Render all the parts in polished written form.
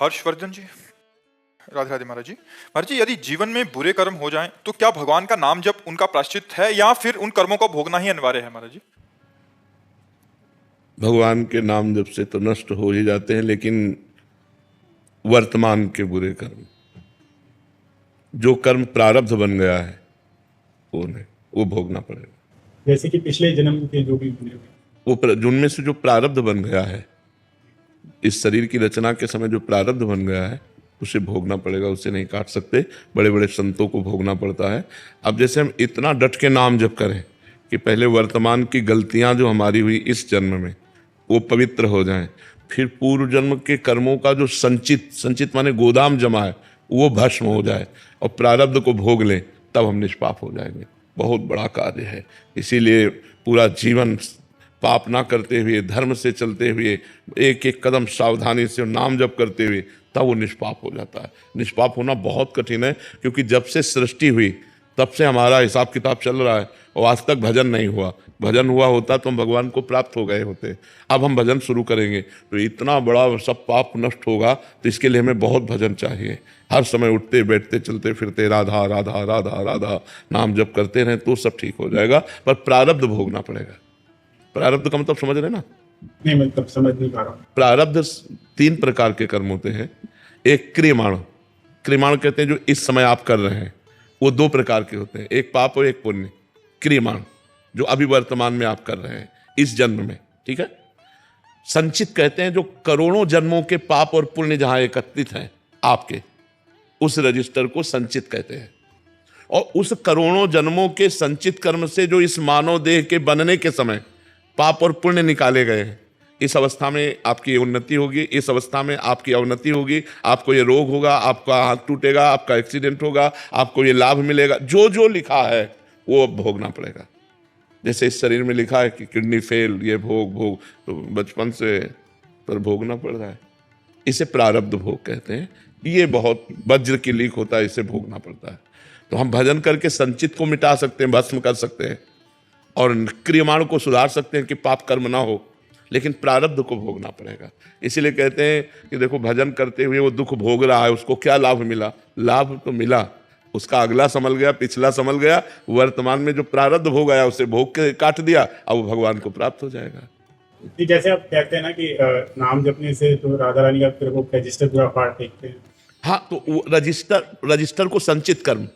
हर्षवर्धन जी, राधे राधे महाराज जी। महाराज जी, यदि जीवन में बुरे कर्म हो जाएं तो क्या भगवान का नाम जप उनका प्रायश्चित है या फिर उन कर्मों को भोगना ही अनिवार्य है महाराज जी? भगवान के नाम जप से तो नष्ट हो ही जाते हैं, लेकिन वर्तमान के बुरे कर्म, जो कर्म प्रारब्ध बन गया है वो भोगना पड़ेगा। जैसे कि पिछले जन्म के जो भी हुए, जिनमें से जो प्रारब्ध बन गया है, इस शरीर की रचना के समय जो प्रारब्ध बन गया है उसे भोगना पड़ेगा, उसे नहीं काट सकते। बड़े बड़े संतों को भोगना पड़ता है। अब जैसे हम इतना डट के नाम जप करें कि पहले वर्तमान की गलतियां जो हमारी हुई इस जन्म में वो पवित्र हो जाएं, फिर पूर्व जन्म के कर्मों का जो संचित माने गोदाम जमा है वो भस्म हो जाए और प्रारब्ध को भोग लें, तब हम निष्पाप हो जाएंगे। बहुत बड़ा कार्य है। इसीलिए पूरा जीवन पाप ना करते हुए, धर्म से चलते हुए, एक एक कदम सावधानी से नाम जप करते हुए, तब वो निष्पाप हो जाता है। निष्पाप होना बहुत कठिन है, क्योंकि जब से सृष्टि हुई तब से हमारा हिसाब किताब चल रहा है और आज तक भजन नहीं हुआ। भजन हुआ होता तो हम भगवान को प्राप्त हो गए होते। अब हम भजन शुरू करेंगे तो इतना बड़ा सब पाप नष्ट होगा, तो इसके लिए हमें बहुत भजन चाहिए। हर समय उठते बैठते चलते फिरते राधा राधा राधा राधा नाम जप करते रहें तो सब ठीक हो जाएगा। पर प्रारब्ध भोगना पड़ेगा। प्रारब्ध का मतलब समझ रहे ना? नहीं, मतलब समझ नहीं पा रहा। प्रारब्ध 3 प्रकार के कर्म होते हैं। एक क्रियमाण कहते हैं जो इस समय आप कर रहे हैं, वो 2 प्रकार के होते हैं, एक पाप और एक पुण्य। क्रियमाण जो अभी वर्तमान में आप कर रहे हैं इस जन्म में, ठीक है। संचित कहते हैं जो करोड़ों जन्मों के पाप और पुण्य जहां एकत्रित हैं आपके, उस रजिस्टर को संचित कहते हैं। और उस करोड़ों जन्मों के संचित कर्म से जो इस मानव देह के बनने के समय पाप और पुण्य निकाले गए हैं, इस अवस्था में आपकी उन्नति होगी, इस अवस्था में आपकी अवनति होगी, आपको ये रोग होगा, आपका हाथ टूटेगा, आपका एक्सीडेंट होगा, आपको ये लाभ मिलेगा। जो जो लिखा है वो अब भोगना पड़ेगा। जैसे इस शरीर में लिखा है कि किडनी फेल, ये भोग तो बचपन से पर भोगना पड़ रहा है। इसे प्रारब्ध भोग कहते हैं। ये बहुत वज्र की लीक होता है, इसे भोगना पड़ता है। तो हम भजन करके संचित को मिटा सकते हैं, भस्म कर सकते हैं और क्रियमाण को सुधार सकते हैं कि पाप कर्म ना हो, लेकिन प्रारब्ध को भोगना पड़ेगा। इसीलिए कहते हैं कि देखो, भजन करते हुए वो दुख भोग रहा है, उसको क्या लाभ मिला? लाभ तो मिला, उसका अगला संभल गया, पिछला संभल गया, वर्तमान में जो प्रारब्ध हो गया उसे भोग के काट दिया, अब वो भगवान को प्राप्त हो जाएगा। जैसे आप कहते हैं ना कि नाम जपने से तो राधा रानी का फिर वो रजिस्टर पूरा फाड़ फेंकते हैं। हाँ, तो वो रजिस्टर को संचित कर्म,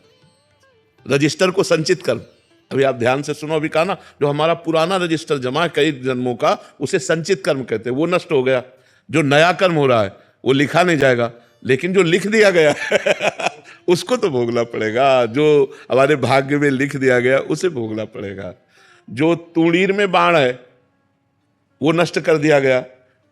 रजिस्टर को संचित कर्म, अभी आप ध्यान से सुनो, अभी कहा ना, जो हमारा पुराना रजिस्टर जमा है कई जन्मों का, उसे संचित कर्म कहते हैं। वो नष्ट हो गया। जो नया कर्म हो रहा है वो लिखा नहीं जाएगा, लेकिन जो लिख दिया गया उसको तो भोगना पड़ेगा। जो हमारे भाग्य में लिख दिया गया उसे भोगना पड़ेगा। जो तूणीर में बाण है वो नष्ट कर दिया गया,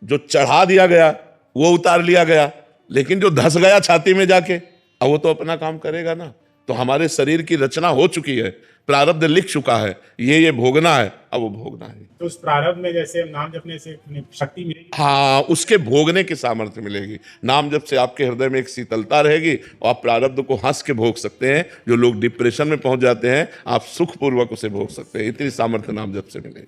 जो चढ़ा दिया गया वो उतार लिया गया, लेकिन जो धस गया छाती में जाके, अब वो तो अपना काम करेगा ना। तो हमारे शरीर की रचना हो चुकी है, प्रारब्ध लिख चुका है, ये भोगना है, अब वो भोगना है। तो उस प्रारब्ध में जैसे नाम जपने से शक्ति मिलेगी। हाँ, उसके भोगने की सामर्थ्य मिलेगी। नाम जप से आपके हृदय में एक शीतलता रहेगी और आप प्रारब्ध को हंस के भोग सकते हैं। जो लोग डिप्रेशन में पहुंच जाते हैं, आप सुखपूर्वक उसे भोग सकते हैं। इतनी सामर्थ्य नाम जप से मिलेगी।